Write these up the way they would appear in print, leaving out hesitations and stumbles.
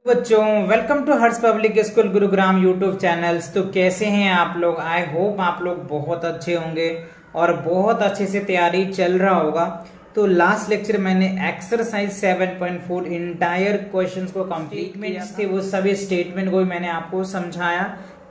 बच्चों, welcome to Harsh public school Gurugram YouTube channels. तो कैसे हैं आप लोग? आई होप आप लोग बहुत अच्छे होंगे और बहुत अच्छे से तैयारी चल रहा होगा। तो लास्ट लेक्चर मैंने एक्सरसाइज 7.4 इंटायर क्वेश्चंस को कंप्लीट थे, वो सभी स्टेटमेंट को भी मैंने आपको समझाया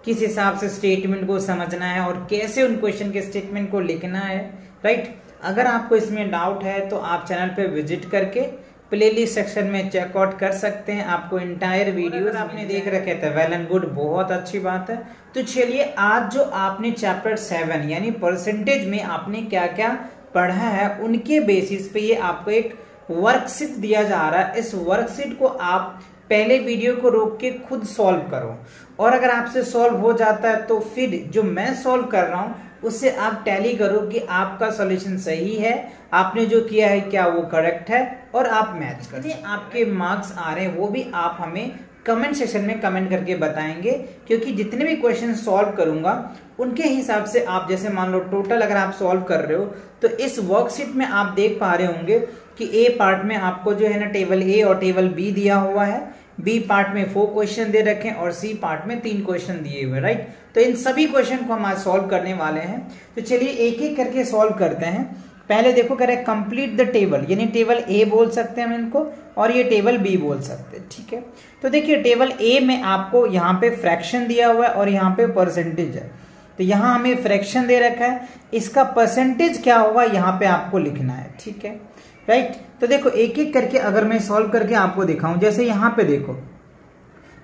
किस हिसाब से स्टेटमेंट को समझना है और कैसे उन क्वेश्चन के स्टेटमेंट को लिखना है। राइट, अगर आपको इसमें डाउट है तो आप चैनल पे विजिट करके प्लेलिस्ट सेक्शन में चेकआउट कर सकते हैं। आपको इंटायर वीडियो आपने देख रखे थे, वेल एंड गुड, बहुत अच्छी बात है। तो चलिए, आज जो आपने चैप्टर 7 यानी परसेंटेज में आपने क्या क्या पढ़ा है उनके बेसिस पे ये आपको एक वर्कशीट दिया जा रहा है। इस वर्कशीट को आप पहले वीडियो को रोक के खुद सॉल्व करो और अगर आपसे सॉल्व हो जाता है तो फिर जो मैं सॉल्व कर रहा हूं उससे आप टैली करो कि आपका सॉल्यूशन सही है, आपने जो किया है क्या वो करेक्ट है और आप मैच करिए। आपके मार्क्स आ रहे हैं वो भी आप हमें कमेंट सेक्शन में कमेंट करके बताएंगे, क्योंकि जितने भी क्वेश्चन सॉल्व करूंगा उनके हिसाब से आप, जैसे मान लो टोटल अगर आप सॉल्व कर रहे हो तो इस वर्कशीट में आप देख पा रहे होंगे कि ए पार्ट में आपको जो है ना टेबल ए और टेबल बी दिया हुआ है, बी पार्ट में 4 क्वेश्चन दे रखे हैं और सी पार्ट में 3 क्वेश्चन दिए हुए। राइट, तो इन सभी क्वेश्चन को हम आज सॉल्व करने वाले हैं। तो चलिए एक एक करके सॉल्व करते हैं। पहले देखो, कह रहे कंप्लीट द टेबल, यानी टेबल ए बोल सकते हैं हम इनको और ये टेबल बी बोल सकते हैं। ठीक है, तो देखिए टेबल ए में आपको यहाँ पे फ्रैक्शन दिया हुआ है और यहाँ पे परसेंटेज है। तो यहाँ हमें फ्रैक्शन दे रखा है, इसका परसेंटेज क्या होगा यहाँ पे आपको लिखना है। ठीक है, राइट। तो देखो एक एक करके अगर मैं सॉल्व करके आपको दिखाऊं, जैसे यहाँ पे देखो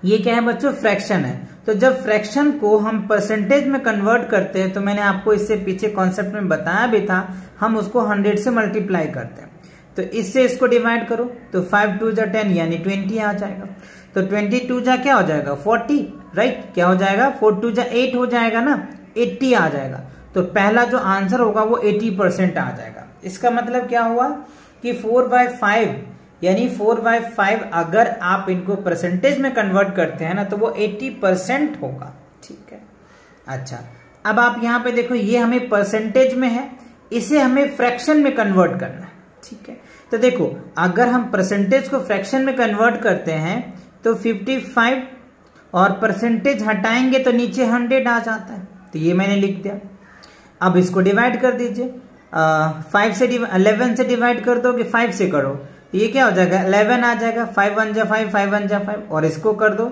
ये क्या है बच्चों, फ्रैक्शन है। तो जब फ्रैक्शन को हम परसेंटेज में कन्वर्ट करते हैं तो मैंने आपको इससे पीछे कॉन्सेप्ट में बताया भी था, हम उसको 100 से मल्टीप्लाई करते हैं। तो इससे इसको डिवाइड करो तो 5 2 जा 10 यानी 20 आ जाएगा। तो 22 जा क्या हो जाएगा 40। राइट, क्या हो जाएगा 4 2 जा 8 हो जाएगा ना, 80 आ जाएगा। तो पहला जो आंसर होगा वो 80% आ जाएगा। इसका मतलब क्या हुआ कि 4/5 यानी 4/5 अगर आप इनको परसेंटेज में कन्वर्ट करते हैं ना तो वो 80% होगा। ठीक है, अच्छा अब आप यहाँ पे देखो ये हमें परसेंटेज में है, इसे हमें फ्रैक्शन में कन्वर्ट करना है। ठीक है, तो देखो अगर हम परसेंटेज को फ्रैक्शन में कन्वर्ट करते हैं तो 55 और परसेंटेज हटाएंगे तो नीचे 100 आ जाता है। तो ये मैंने लिख दिया। अब इसको डिवाइड कर दीजिए, 11 से डिवाइड कर दो कि 5 से करो तो ये क्या हो जाएगा 11 आ जाएगा। 5 1 जा 5 5 1 जा 5 और इसको कर दो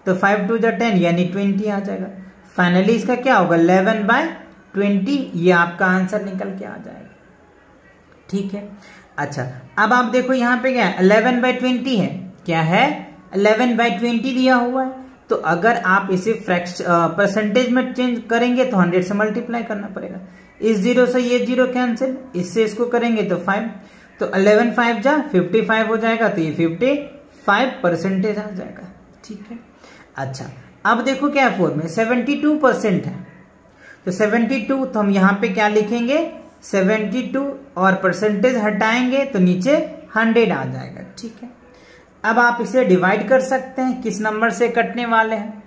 तो 5 2 जा 10 यानी 20 आ जाएगा। फाइनली इसका क्या होगा 11/20, ये आपका आंसर निकल के आ जाएगा। ठीक है, अच्छा अब आप देखो यहाँ पे क्या है 11/20 है, क्या है 11/20 दिया हुआ है। तो अगर आप इसे परसेंटेज में चेंज करेंगे तो 100 से मल्टीप्लाई करना पड़ेगा। इस 0 से ये 0 कैंसिल, इससे इसको करेंगे तो 5, तो 11 5 जा 55 हो जाएगा। तो ये 55% आ जाएगा। ठीक है, अच्छा अब देखो क्या है 4 में 72% है। तो 72 तो हम यहाँ पे क्या लिखेंगे 72 और परसेंटेज हटाएंगे तो नीचे 100 आ जाएगा। ठीक है, अब आप इसे डिवाइड कर सकते हैं, किस नंबर से कटने वाले हैं।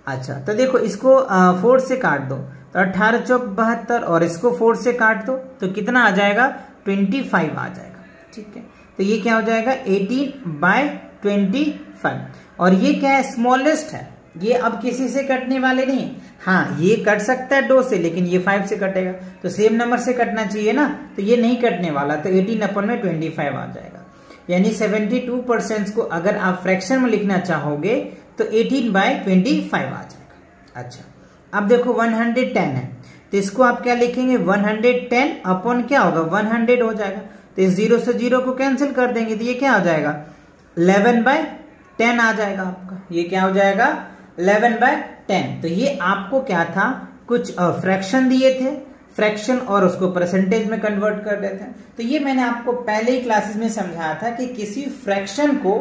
अच्छा तो देखो इसको 4 से काट दो तो 18 चौक 72 और इसको 4 से काट दो तो कितना आ जाएगा 25 आ जाएगा। ठीक है, तो ये क्या हो जाएगा 18/25 और ये क्या है स्मॉलेस्ट है, ये अब किसी से कटने वाले नहीं। हाँ ये कट सकता है 2 से, लेकिन ये 5 से कटेगा तो सेम नंबर से कटना चाहिए ना, तो ये नहीं कटने वाला। तो 18/25 आ जाएगा, यानी 72% को अगर आप फ्रैक्शन में लिखना चाहोगे तो 18/25 आ जाएगा। अच्छा अब देखो 110 है तो इसको आप क्या लिखेंगे 110 अपॉन क्या होगा 100 हो जाएगा। तो इस 0 से 0 को कैंसिल कर देंगे तो ये क्या हो जाएगा 11/10 आ जाएगा आपका। ये क्या हो जाएगा 11/10। तो ये आपको क्या था, कुछ फ्रैक्शन दिए थे, फ्रैक्शन और उसको परसेंटेज में कन्वर्ट कर देते हैं। तो ये मैंने आपको पहले ही क्लासेस में समझाया था कि किसी फ्रैक्शन को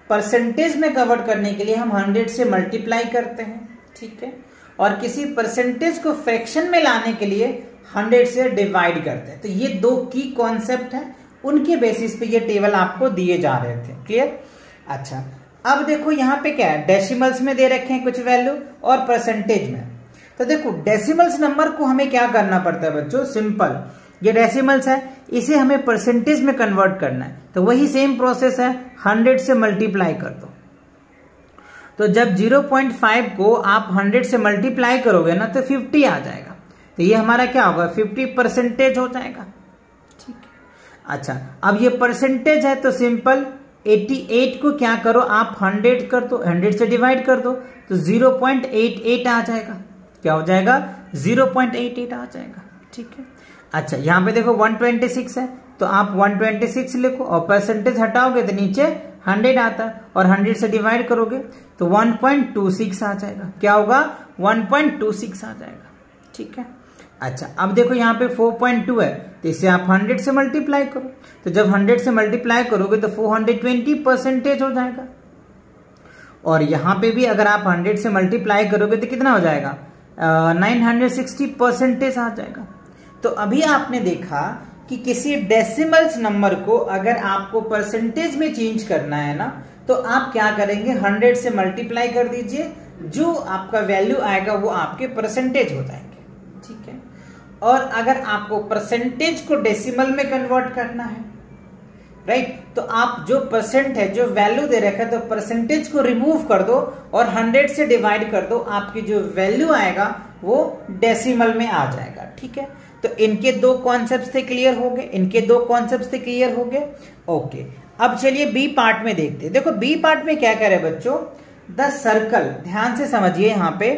परसेंटेज में कन्वर्ट करने के लिए हम 100 से मल्टीप्लाई करते हैं। ठीक है, और किसी परसेंटेज को फ्रैक्शन में लाने के लिए 100 से डिवाइड करते हैं। तो ये 2 की कॉन्सेप्ट है, उनके बेसिस पे ये टेबल आपको दिए जा रहे थे। क्लियर, अच्छा अब देखो यहाँ पे क्या है डेसिमल्स में दे रखे हैं कुछ वैल्यू और परसेंटेज में। तो देखो डेसिमल्स नंबर को हमें क्या करना पड़ता है बच्चों, सिंपल, ये डेसिमल्स है इसे हमें परसेंटेज में कन्वर्ट करना है। तो वही सेम प्रोसेस है, 100 से मल्टीप्लाई कर दो। तो जब 0.5 को आप 100 से मल्टीप्लाई करोगे ना तो 50 आ जाएगा। तो ये हमारा क्या होगा, 50% हो जाएगा। ठीक है, अच्छा अब ये परसेंटेज है तो सिंपल 88 को क्या करो आप 100 कर दो, 100 से डिवाइड कर दो तो 0.88 आ जाएगा। क्या हो जाएगा, 0.88 आ जाएगा। ठीक है, अच्छा यहाँ पे देखो 126 है तो आप 126 लिखो और परसेंटेज हटाओगे तो नीचे 100 आता है और 100 से डिवाइड करोगे तो 1.26 आ जाएगा। क्या होगा, 1.26 आ जाएगा। ठीक है, अच्छा अब देखो यहाँ पे 4.2 है तो इसे आप 100 से मल्टीप्लाई करो, तो जब 100 से मल्टीप्लाई करोगे तो 420% हो जाएगा। और यहाँ पे भी अगर आप 100 से मल्टीप्लाई करोगे तो कितना हो जाएगा, 960% आ जाएगा। तो अभी आपने देखा कि किसी डेसिमल्स नंबर को अगर आपको परसेंटेज में चेंज करना है ना तो आप क्या करेंगे, 100 से मल्टीप्लाई कर दीजिए, जो आपका वैल्यू आएगा वो आपके परसेंटेज हो जाएंगे। ठीक है, और अगर आपको परसेंटेज को डेसिमल में कन्वर्ट करना है, राइट, तो आप जो परसेंट है, जो वैल्यू दे रखा है, तो परसेंटेज को रिमूव कर दो और 100 से डिवाइड कर दो, आपकी जो वैल्यू आएगा वो डेसिमल में आ जाएगा। ठीक है, तो इनके दो कॉन्सेप्ट थे क्लियर हो गए, इनके दो कॉन्सेप्ट थे क्लियर हो गए। ओके, अब चलिए बी पार्ट में देखते हैं। देखो बी पार्ट में क्या कह रहे हैं बच्चों, द सर्कल, ध्यान से समझिए यहाँ पे,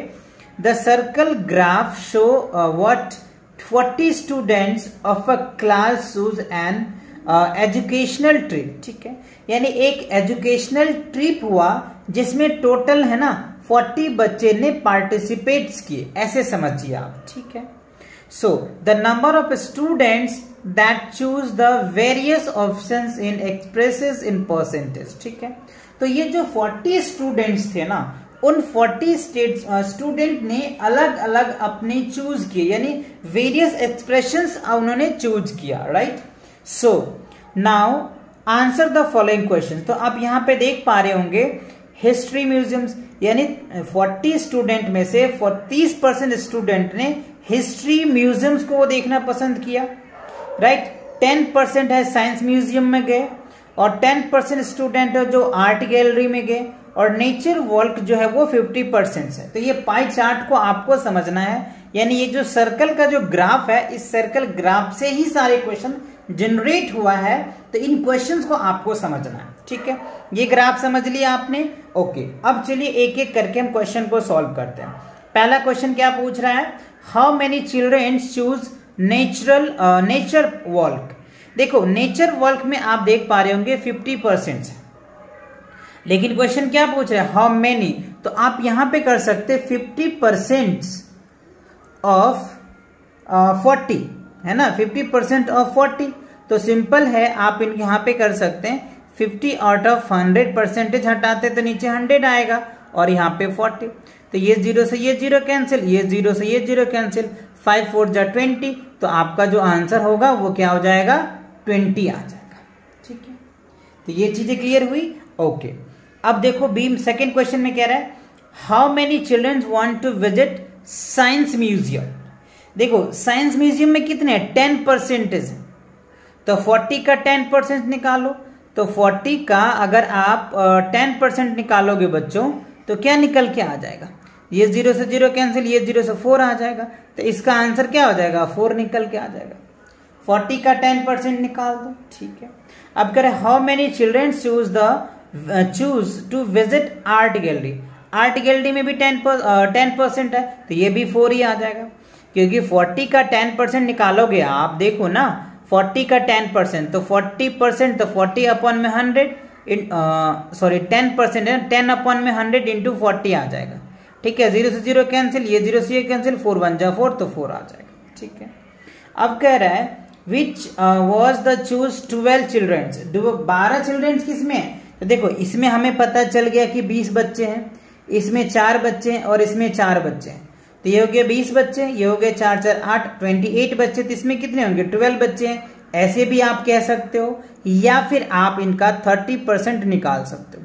the circle graph show what 40 students of a class choose an educational trip. ठीक है, यानी एक एजुकेशनल ट्रिप हुआ जिसमें टोटल है ना 40 बच्चे ने पार्टिसिपेट्स किए, ऐसे समझिए आप। ठीक है, so the number of students that choose the various options in expresses in percentage। ठीक है, तो ये जो 40 स्टूडेंट्स थे ना, उन 40 स्टूडेंट ने अलग अलग अपने चूज किए, यानी वेरियस एक्सप्रेशंस उन्होंने चूज किया, right. So now answer the following question. तो आप यहाँ पे देख पा रहे होंगे हिस्ट्री म्यूजियम्स, यानी 40 स्टूडेंट में से 30% स्टूडेंट ने हिस्ट्री म्यूजियम्स को देखना पसंद किया, राइट। 10% है साइंस म्यूजियम में गए और 10% स्टूडेंट है जो आर्ट गैलरी में गए और नेचर वॉल्क जो है वो 50% है। तो ये पाई चार्ट को आपको समझना है, यानी ये जो सर्कल का जो ग्राफ है, इस सर्कल ग्राफ से ही सारे क्वेश्चन जनरेट हुआ है, तो इन क्वेश्चंस को आपको समझना है। ठीक है, ये ग्राफ समझ लिया आपने। ओके, अब चलिए एक एक करके हम क्वेश्चन को सॉल्व करते हैं। पहला क्वेश्चन क्या पूछ रहा है, how many children choose nature walk. देखो नेचर वॉल्क में आप देख पा रहे होंगे 50% है, लेकिन क्वेश्चन क्या पूछ रहा है, हाउ मेनी, तो आप यहां पे कर सकते 50% ऑफ 40 है ना, 50% ऑफ 40। तो सिंपल है, आप इन यहां पे कर सकते हैं 50 आउट ऑफ 100% हटाते तो नीचे 100 आएगा और यहाँ पे 40। तो ये 0 से ये 0 कैंसिल, ये 0 से ये 0 कैंसिल, 5 4 जा 20। तो आपका जो आंसर होगा वो क्या हो जाएगा, 20 आ जाएगा। ठीक है, तो ये चीजें क्लियर हुई। ओके, अब देखो बी सेकेंड क्वेश्चन में कह रहा है, how many children want to visit science museum. देखो साइंस म्यूजियम में कितने 10% है, तो 40 का 10% निकालो। तो 40 का अगर आप 10% निकालोगे बच्चों तो क्या निकल के आ जाएगा, ये 0 से 0 कैंसिल, ये 0 से 4 आ जाएगा। तो इसका आंसर क्या हो जाएगा, 4 निकल के आ जाएगा। 40 का 10% निकाल दो। ठीक है, अब करें how many children choose to visit art gallery. Art gallery में भी 10% है, तो ये भी 4 ही आ जाएगा, क्योंकि 40 का 10% निकालोगे आप, देखो ना 40 का 10%, तो 40%, तो 40 अपॉन में 100 सॉरी 10% है, 10 अपॉन में 100 इंटू 40 आ जाएगा। ठीक है, 0 से 0 कैंसिल, ये 0 से ये कैंसिल, 4 1 जा 4, तो 4 आ जाएगा। ठीक है, अब कह रहा है which was the choose 12 children's. 12 children's किसमें है, तो देखो इसमें हमें पता चल गया कि 20 बच्चे हैं, इसमें 4 बच्चे हैं और इसमें 4 बच्चे हैं, तो ये हो गया 20 बच्चे, ये हो गए 4 4 8 28 बच्चे, तो इसमें कितने होंगे 12 बच्चे हैं। ऐसे भी आप कह सकते हो, या फिर आप इनका 30% निकाल सकते हो,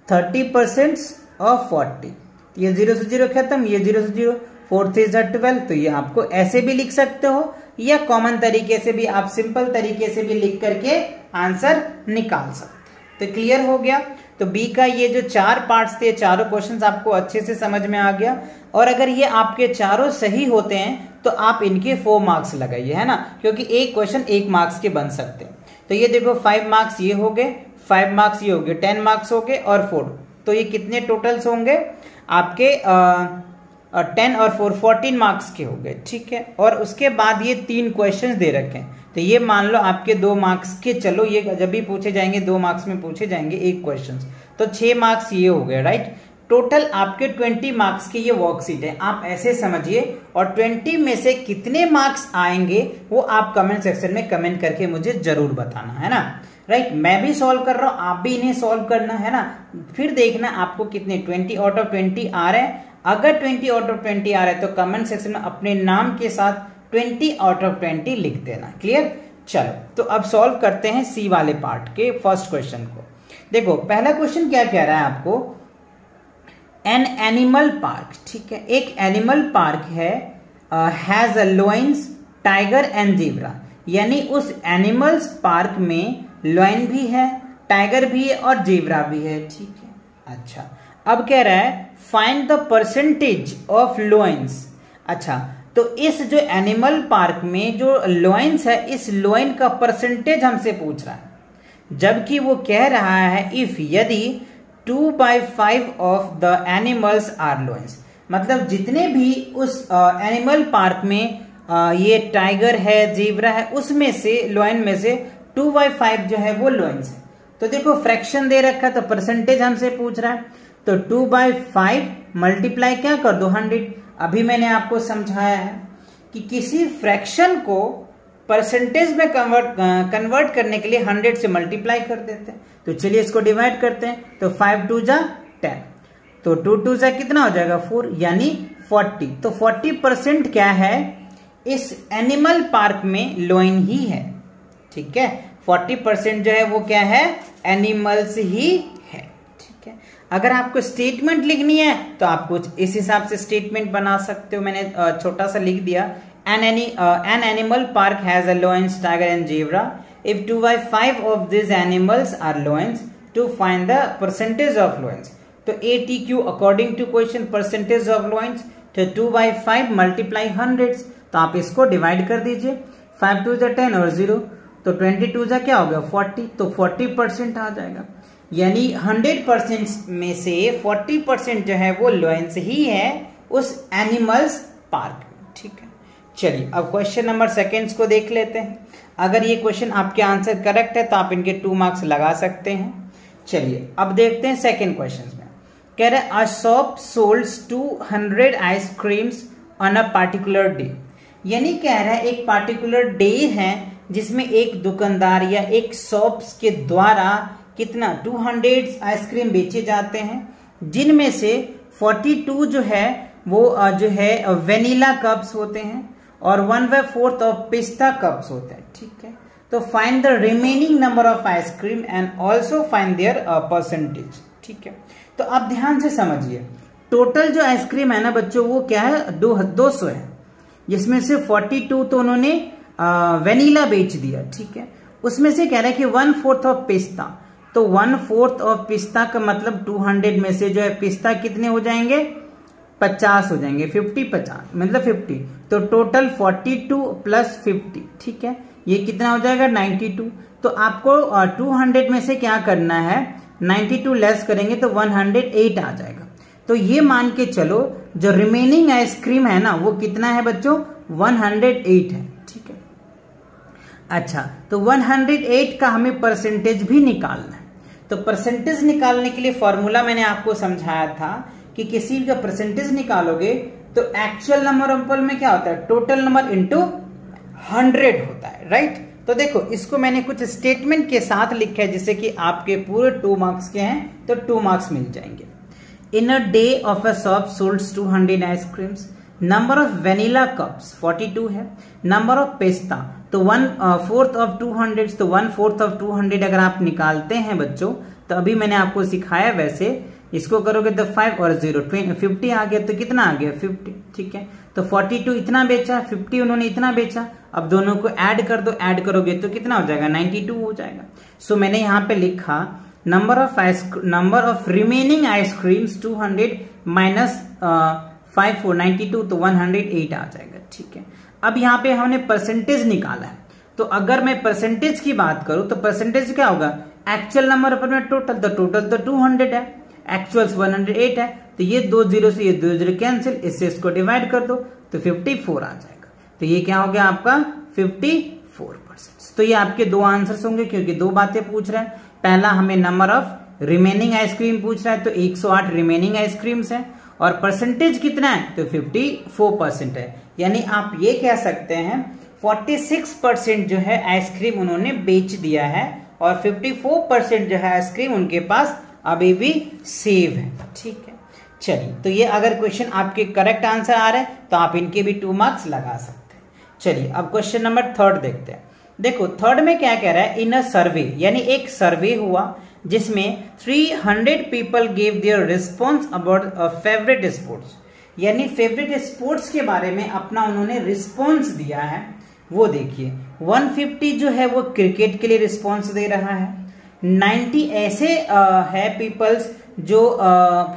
30% ऑफ 40। ये 0 से 0 खत्म, ये 0 से 0, 4 3 12, तो ये आपको ऐसे भी लिख सकते हो, या कॉमन तरीके से भी आप सिंपल तरीके से भी लिख करके आंसर निकाल सकते हो। तो क्लियर हो गया। तो बी का ये जो 4 पार्ट्स थे, चारों क्वेश्चंस आपको अच्छे से समझ में आ गया। और अगर ये आपके चारों सही होते हैं तो आप इनके 4 मार्क्स लगाइए, है ना, क्योंकि एक क्वेश्चन 1 मार्क्स के बन सकते हैं। तो ये देखो 5 मार्क्स ये हो गए, 5 मार्क्स ये हो गए, 10 मार्क्स हो गए और 4, तो ये कितने टोटल्स होंगे आपके 10 और 4 14 मार्क्स के हो गए, ठीक है। और उसके बाद ये 3 क्वेश्चंस दे रखे हैं, तो ये मान लो आपके 2 मार्क्स के, चलो ये जब भी पूछे जाएंगे 2 मार्क्स में पूछे जाएंगे एक क्वेश्चन, तो 6 मार्क्स ये हो गए, राइट। टोटल आपके 20 मार्क्स के ये वर्कशीट है, आप ऐसे समझिए। और 20 में से कितने मार्क्स आएंगे वो आप कमेंट सेक्शन में कमेंट करके मुझे जरूर बताना, है ना, राइट। मैं भी सॉल्व कर रहा हूं, आप भी इन्हें सॉल्व करना, है ना। फिर देखना आपको कितने 20 आउट ऑफ 20 आ रहे हैं। अगर 20 आउट ऑफ 20 आ रहे हैं तो कमेंट सेक्शन में अपने नाम के साथ 20 आउट ऑफ 20 लिख देना, क्लियर। चलो तो अब सॉल्व करते हैं सी वाले पार्ट के फर्स्ट क्वेश्चन को। देखो पहला क्वेश्चन क्या कह रहा है आपको, एन एनिमल पार्क, ठीक है, एक एनिमल पार्क है, has a lions, tiger and zebra, यानी उस एनिमल्स पार्क में लॉयन भी है, टाइगर भी है और ज़ेब्रा भी है, ठीक है। अच्छा अब कह रहा है find the percentage of lions. अच्छा तो इस जो एनिमल पार्क में जो लॉयंस है, इस लॉयन का परसेंटेज हमसे पूछ रहा है, जबकि वो कह रहा है इफ यदि 2/5 of the animals are lions, मतलब जितने भी उस एनिमल पार्क में ये टाइगर है, ज़ेब्रा है, उसमें से लॉयन में से 2/5 जो है वो लॉयंस है। तो देखो फ्रैक्शन दे रखा है तो परसेंटेज हमसे पूछ रहा है, तो 2/5 मल्टीप्लाई क्या कर दो 100। अभी मैंने आपको समझाया है कि किसी फ्रैक्शन को परसेंटेज में कन्वर्ट करने के लिए 100 से मल्टीप्लाई कर देते हैं। तो चलिए इसको डिवाइड करते हैं, तो 5 2 जा 10, तो 2 2 जा कितना हो जाएगा 4, यानी 40। तो 40% क्या है, इस एनिमल पार्क में लॉयन ही है, ठीक है। 40% जो है वो क्या है, एनिमल्स ही है, ठीक है। अगर आपको स्टेटमेंट लिखनी है तो आप कुछ इस हिसाब से स्टेटमेंट बना सकते हो। मैंने छोटा सा लिख दिया, an animal park has a lion, tiger and zebra. If 2/5 of these animals are lions, to find the percentage of lions. तो ATQ according to question percentage of lions, तो 2/5 multiply 100, तो आप इसको डिवाइड कर दीजिए, 5 2 जा 10 और 0, तो 22 जा क्या हो गया 40, तो 40% आ जाएगा। यानी 100% में से 40% जो है वो लॉयंस ही है उस एनिमल्स पार्क में, ठीक है। चलिए अब क्वेश्चन नंबर सेकंड्स को देख लेते हैं। अगर ये क्वेश्चन आपके आंसर करेक्ट है तो आप इनके 2 मार्क्स लगा सकते हैं। चलिए अब देखते हैं सेकंड क्वेश्चन में। कह रहे हैं a shop solds 200 ice creams on a particular day, यानी कह रहा है एक पार्टिकुलर डे है जिसमें एक दुकानदार या एक शॉप्स के द्वारा कितना 200 आइसक्रीम बेचे जाते हैं, जिनमें से 42 जो है वो जो है वेनिला कप्स होते हैं और 1/4 ऑफ पिस्ता कप्स होते हैं, ठीक है। तो find the remaining number of ice cream and also find their percentage, ठीक है। तो आप ध्यान से समझिए, टोटल जो आइसक्रीम है ना बच्चों वो क्या है 200 है, जिसमें से 42 तो उन्होंने वेनिला बेच दिया, ठीक है। उसमें से कह रहा है कि 1/4 ऑफ पिस्ता, तो 1/4 ऑफ पिस्ता का मतलब 200 में से जो है पिस्ता कितने हो जाएंगे 50 हो जाएंगे, 50 मतलब 50, तो टोटल 42 प्लस 50, ठीक है, ये कितना हो जाएगा 92। तो आपको 200 में से क्या करना है 92 लेस करेंगे तो 108 आ जाएगा। तो ये मान के चलो जो रिमेनिंग आइसक्रीम है ना वो कितना है बच्चों 108 है, ठीक है। अच्छा तो 108 का हमें परसेंटेज भी निकालना है। तो परसेंटेज निकालने के लिए फॉर्मूला मैंने आपको समझाया था कि किसी का परसेंटेज निकालोगे तो एक्चुअल नंबर ऑफ पीपल में क्या होता है टोटल नंबर इंटू 100 होता है, राइट। तो देखो इसको मैंने कुछ स्टेटमेंट के साथ लिखा है जिससे कि आपके पूरे 2 मार्क्स के हैं तो 2 मार्क्स मिल जाएंगे। In a day of a shop solds 200 ice creams, number of vanilla cups 42 है, नंबर ऑफ पिस्ता तो 1/4 ऑफ 200, तो 1/4 ऑफ 200 अगर आप निकालते हैं बच्चों तो अभी मैंने आपको सिखाया वैसे इसको करोगे तो 5 और 0 50 आ गया, तो कितना आ गया 50, ठीक है। तो 42 इतना बेचा, 50 उन्होंने इतना बेचा, अब दोनों को ऐड कर दो, ऐड करोगे तो कितना हो जाएगा 92 हो जाएगा। सो मैंने यहाँ पे लिखा number of remaining ice creams 200 minus 592 तो 108 आ जाएगा। ठीक है, अब यहाँ पे हमने परसेंटेज निकाला है, तो अगर मैं परसेंटेज की बात करूं तो परसेंटेज क्या होगा, एक्चुअल नंबर अपन में टोटल तो 200 है, एक्चुअल्स 108 है, तो ये 2 जीरो से ये 2 जीरो कैंसिल, इससे इसको डिवाइड कर दो तो 54 आ जाएगा। तो ये क्या हो गया आपका 54%। तो ये आपके दो आंसर्स होंगे क्योंकि दो बातें पूछ रहा है। पहला हमें नंबर ऑफ रिमेनिंग आइसक्रीम पूछ रहा है, तो 108 रिमेनिंग आइसक्रीम्स है, और परसेंटेज कितना है तो 54% है। यानी आप ये कह सकते हैं 46% जो है आइसक्रीम उन्होंने बेच दिया है और 54% जो है आइसक्रीम उनके पास अभी भी सेव है। ठीक है, चलिए, तो ये अगर क्वेश्चन आपके करेक्ट आंसर आ रहे हैं तो आप इनके भी 2 मार्क्स लगा सकते हैं। चलिए अब क्वेश्चन नंबर 3 देखते हैं। देखो थर्ड में क्या कह रहा है, इन अ सर्वे, यानी एक सर्वे हुआ जिसमें 300 people give their response about favourite sports, यानी फेवरेट स्पोर्ट्स के बारे में अपना उन्होंने रिस्पॉन्स दिया है। वो देखिए 150 जो है वो क्रिकेट के लिए रिस्पॉन्स दे रहा है, 90 ऐसे है पीपल्स जो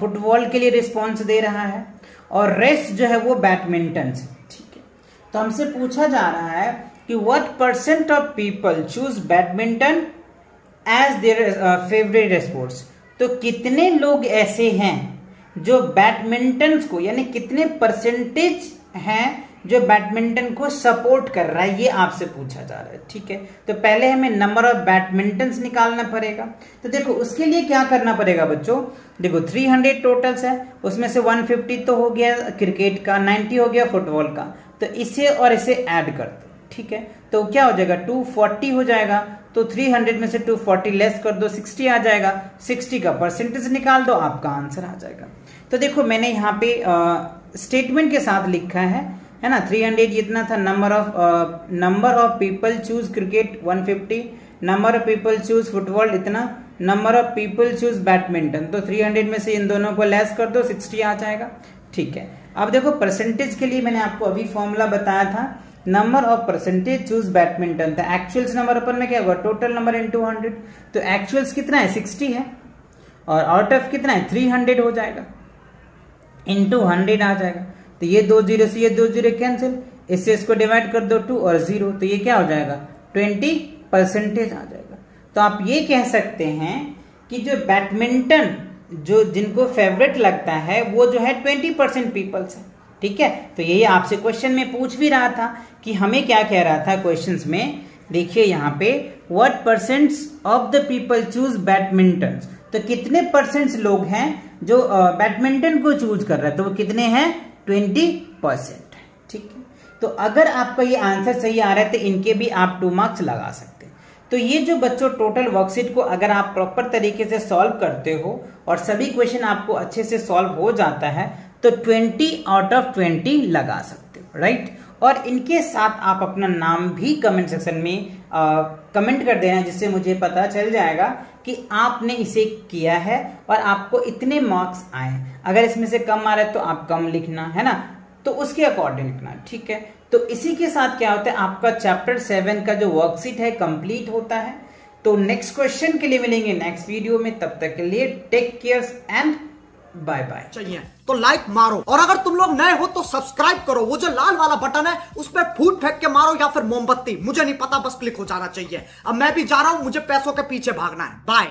फुटबॉल के लिए रिस्पॉन्स दे रहा है, और रेस्ट जो है वो बैडमिंटन से। ठीक है, तो हमसे पूछा जा रहा है कि what percent of people choose badminton as their favourite sports, तो कितने लोग ऐसे हैं जो बैडमिंटन को, यानी कितने परसेंटेज हैं जो बैडमिंटन को सपोर्ट कर रहा है, ये आपसे पूछा जा रहा है। ठीक है, तो पहले हमें नंबर ऑफ बैडमिंटन निकालना पड़ेगा। तो देखो उसके लिए क्या करना पड़ेगा बच्चों, देखो 300 टोटल्स है, उसमें से 150 तो हो गया क्रिकेट का, 90 हो गया फुटबॉल का, तो इसे और इसे ऐड कर दो। ठीक है, तो क्या हो जाएगा 240 हो जाएगा, तो 300 में से 240 लेस कर दो, 60 आ जाएगा, 60 का परसेंटेज निकाल दो, आपका आंसर आ जाएगा। तो देखो मैंने यहाँ पे स्टेटमेंट के साथ लिखा है ना, 300 इतना था, number of people choose cricket 150, number of people choose football इतना, number of people choose badminton, तो 300 में से इन दोनों को लेस कर दो, 60 आ जाएगा। ठीक है, अब देखो परसेंटेज के लिए मैंने आपको अभी फॉर्मूला बताया था, number of percentage choose badminton था, एक्चुअल्स नंबर अपन में क्या होगा, टोटल नंबर इनटू 100, तो एक्चुअल्स कितना है 60 है, और आउट ऑफ कितना है 300 हो जाएगा, इनटू 100 आ जाएगा, तो ये 2 जीरो से ये 2 जीरो कैंसिल, इससे इसको डिवाइड कर दो 2 और 0, तो ये क्या हो जाएगा 20% आ जाएगा। तो आप ये कह सकते हैं कि जो बैडमिंटन जो जिनको फेवरेट लगता है वो जो है 20% पीपल्स है। ठीक है, तो यही आपसे क्वेश्चन में पूछ भी रहा था कि हमें क्या कह रहा था क्वेश्चंस में, देखिए यहाँ पे what percents of the people choose badminton, तो कितने परसेंट लोग हैं जो बैडमिंटन को चूज कर रहे हैं, तो वो कितने हैं 20%। ठीक है, तो अगर आपका ये आंसर सही आ रहा है तो इनके भी आप 2 मार्क्स लगा सकते हैं। तो ये जो बच्चों टोटल वर्कशीट को अगर आप प्रॉपर तरीके से सॉल्व करते हो और सभी क्वेश्चन आपको अच्छे से सॉल्व हो जाता है तो 20 आउट ऑफ 20 लगा सकते हो, राइट। और इनके साथ आप अपना नाम भी कमेंट सेक्शन में कमेंट कर देना, जिससे मुझे पता चल जाएगा कि आपने इसे किया है और आपको इतने मार्क्स आए। अगर इसमें से कम आ रहा है तो आप कम लिखना है ना, तो उसके अकॉर्डिंग लिखना। ठीक है, तो इसी के साथ क्या होता है, आपका चैप्टर 7 का जो वर्कशीट है कंप्लीट होता है। तो नेक्स्ट क्वेश्चन के लिए मिलेंगे नेक्स्ट वीडियो में, तब तक के लिए take care and bye bye. चाहिए तो लाइक मारो, और अगर तुम लोग नए हो तो सब्सक्राइब करो। वो जो लाल वाला बटन है उस पर फूट फेंक के मारो या फिर मोमबत्ती, मुझे नहीं पता, बस क्लिक हो जाना चाहिए। अब मैं भी जा रहा हूं, मुझे पैसों के पीछे भागना है। बाय।